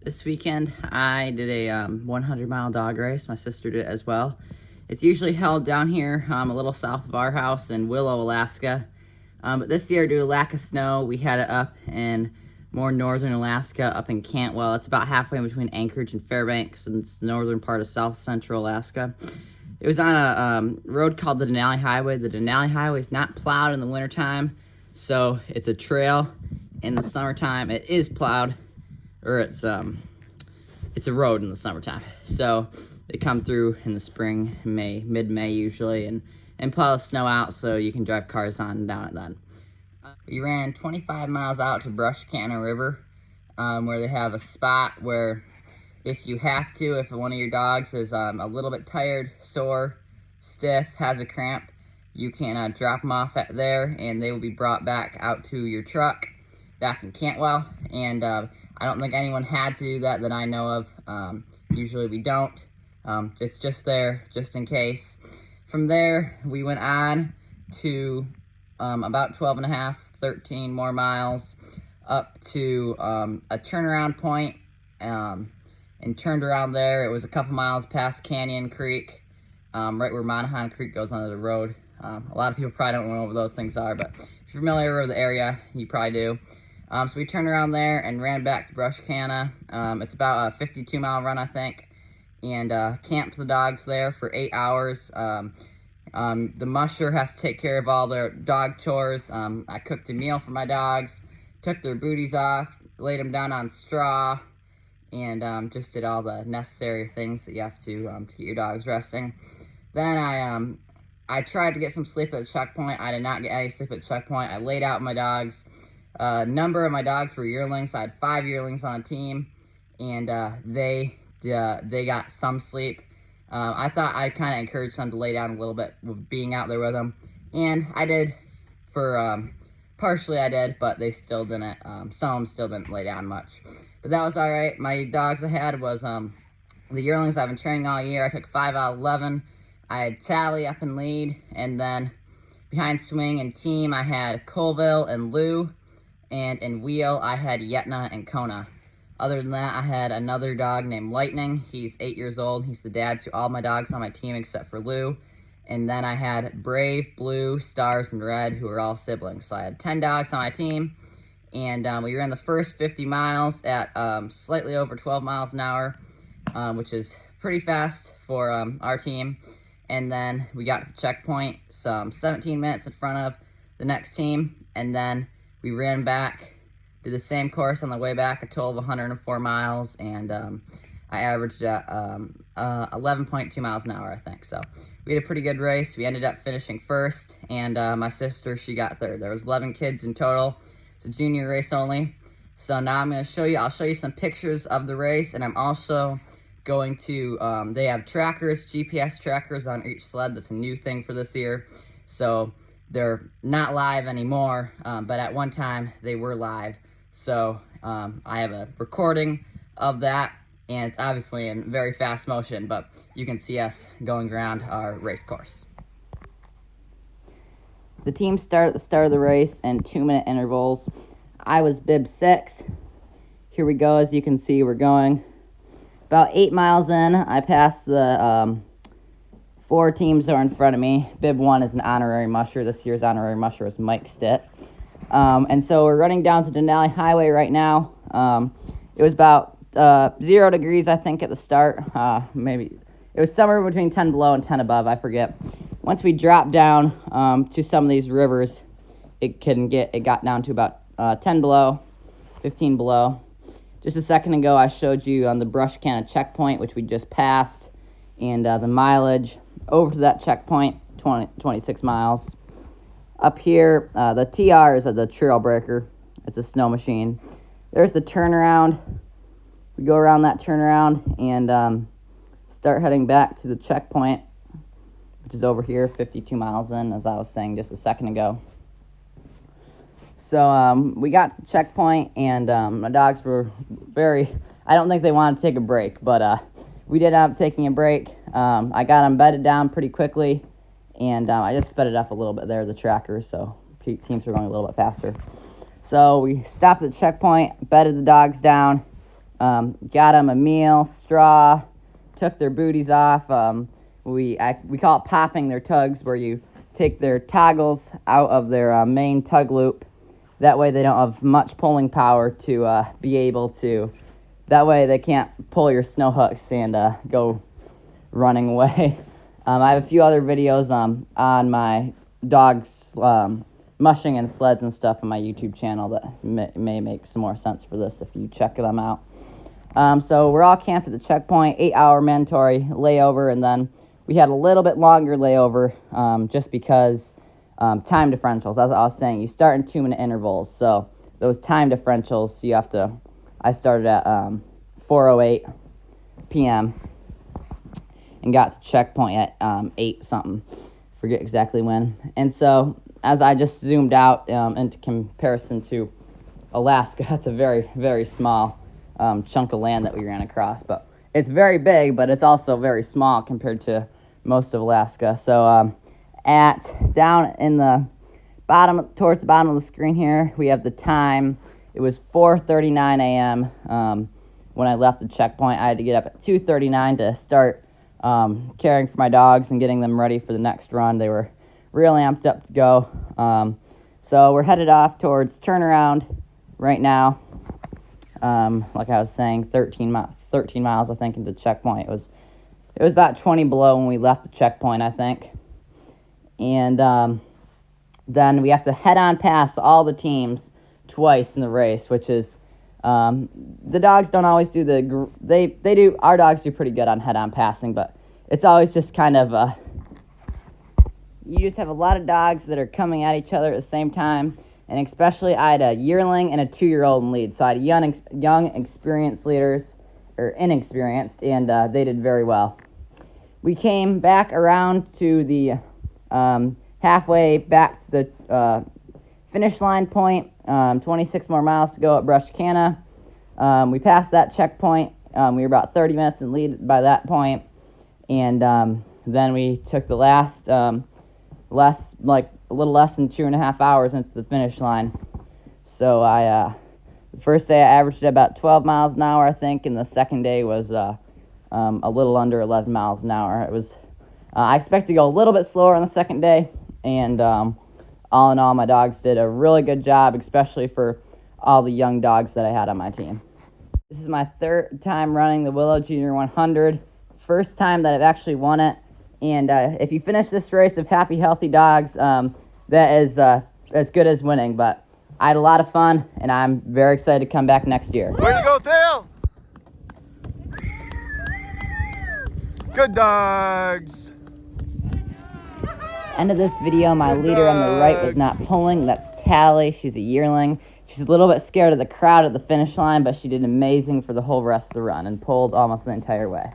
This weekend, I did a 100-mile dog race. My sister did it as well. It's usually held down here a little south of our house in Willow, Alaska. But this year, due to lack of snow, we had it up in more northern Alaska, up in Cantwell. It's about halfway in between Anchorage and Fairbanks, and it's the northern part of south central Alaska. It was on a road called the Denali Highway. The Denali Highway is not plowed in the wintertime, so it's a trail. In the summertime, it is plowed. Or it's a road in the summertime. So they come through in the spring, May, mid-May usually, and plow the snow out so you can drive cars on and down it then. We ran 25 miles out to Bushalaska River, where they have a spot where if you have to, if one of your dogs is a little bit tired, sore, stiff, has a cramp, you can drop them off at there and they will be brought back out to your truck back in Cantwell. And I don't think anyone had to do that I know of. Usually we don't. It's just there, just in case. From there, we went on to about 12 and a half, 13 more miles up to a turnaround point, and turned around there. It was a couple miles past Canyon Creek, right where Monahan Creek goes under the road. A lot of people probably don't know what those things are, but if you're familiar with the area, you probably do. So we turned around there and ran back to Bushalaska. It's about a 52-mile run, I think, and camped the dogs there for 8 hours. The musher has to take care of all their dog chores. I cooked a meal for my dogs, took their booties off, laid them down on straw, and just did all the necessary things that you have to get your dogs resting. Then I tried to get some sleep at the checkpoint. I did not get any sleep at the checkpoint. I laid out my dogs. A number of my dogs were yearlings. I had 5 yearlings on the team, and they got some sleep. I thought I'd kind of encourage them to lay down a little bit with being out there with them, and I did. Partially I did, but they still didn't. Some of them still didn't lay down much, but that was all right. My dogs I had was the yearlings I've been training all year. I took 5 out of 11. I had Tally up in lead, and then behind swing and team I had Colville and Lou. And in wheel, I had Yetna and Kona. Other than that, I had another dog named Lightning. He's 8 years old. He's the dad to all my dogs on my team except for Lou. And then I had Brave, Blue, Stars, and Red, who are all siblings. So I had 10 dogs on my team. And we ran the first 50 miles at slightly over 12 miles an hour, which is pretty fast for our team. And then we got to the checkpoint some 17 minutes in front of the next team. And then we ran back, did the same course on the way back, a total of 104 miles, and I averaged 11.2 miles an hour, I think. So we had a pretty good race. We ended up finishing first, and my sister, she got third. There was 11 kids in total. It's a junior race only. So now I'm going to show you, I'll show you some pictures of the race, and I'm also going to, they have trackers, GPS trackers on each sled. That's a new thing for this year. So they're not live anymore, but at one time they were live. So I have a recording of that, and it's obviously in very fast motion, but you can see us going around our race course. The team start at the start of the race in 2-minute intervals. I was bib 6. Here we go. As you can see, we're going about 8 miles in. I passed the 4 teams that are in front of me. Bib 1 is an honorary musher. This year's honorary musher is Mike Stitt. And so we're running down to Denali Highway right now. It was about 0 degrees, I think, at the start. Maybe it was somewhere between 10 below and 10 above, I forget. Once we dropped down to some of these rivers, it got down to about 10 below, 15 below. Just a second ago, I showed you on the Bushalaska checkpoint, which we just passed, and the mileage over to that checkpoint, 26 miles. Up here, the TR is the trail breaker. It's a snow machine. There's the turnaround. We go around that turnaround and start heading back to the checkpoint, which is over here, 52 miles in, as I was saying just a second ago. So we got to the checkpoint, and my dogs were I don't think they wanted to take a break, but we did end up taking a break. I got them bedded down pretty quickly, and I just sped it up a little bit there, the trackers, so teams were going a little bit faster. So we stopped at the checkpoint, bedded the dogs down, got them a meal, straw, took their booties off. We call it popping their tugs, where you take their toggles out of their main tug loop. That way they don't have much pulling power to be able to, that way they can't pull your snow hooks and go running away. I have a few other videos on my dogs mushing and sleds and stuff on my YouTube channel that may make some more sense for this if you check them out. So we're all camped at the checkpoint, 8-hour mandatory layover, and then we had a little bit longer layover just because time differentials. As I was saying, you start in 2-minute intervals, so those time differentials, you have to, I started at 4:08 p.m. and got to checkpoint at 8 something, forget exactly when. And so as I just zoomed out into comparison to Alaska, that's a very, very small chunk of land that we ran across, but it's very big, but it's also very small compared to most of Alaska. So down in the bottom, towards the bottom of the screen here, we have the time. It was 4:39 a.m. When I left the checkpoint. I had to get up at 2:39 to start caring for my dogs and getting them ready for the next run. They were real amped up to go. So we're headed off towards turnaround right now. Like I was saying, 13 miles, I think, into the checkpoint. It was about 20 below when we left the checkpoint, I think. And then we have to head on past all the teams twice in the race, which is, the dogs don't always do our dogs do pretty good on head-on passing, but it's always just kind of, you just have a lot of dogs that are coming at each other at the same time, and especially I had a yearling and a 2-year-old in lead, so I had young experienced leaders, or inexperienced, and they did very well. We came back around to the, halfway back to the finish line point, 26 more miles to go at Brushcana. We passed that checkpoint. We were about 30 minutes in lead by that point, and then we took the last, a little less than 2.5 hours into the finish line. So the first day I averaged about 12 miles an hour, I think, and the second day was a little under 11 miles an hour. It was, I expect to go a little bit slower on the second day, and all in all, my dogs did a really good job, especially for all the young dogs that I had on my team. This is my 3rd time running the Willow Jr 100, first time that I've actually won it. And if you finish this race of happy, healthy dogs, that is as good as winning. But I had a lot of fun, and I'm very excited to come back next year. Way to go, Thale! Good dogs! End of this video, my leader on the right was not pulling. That's Thale. She's a yearling. She's a little bit scared of the crowd at the finish line, but she did amazing for the whole rest of the run and pulled almost the entire way.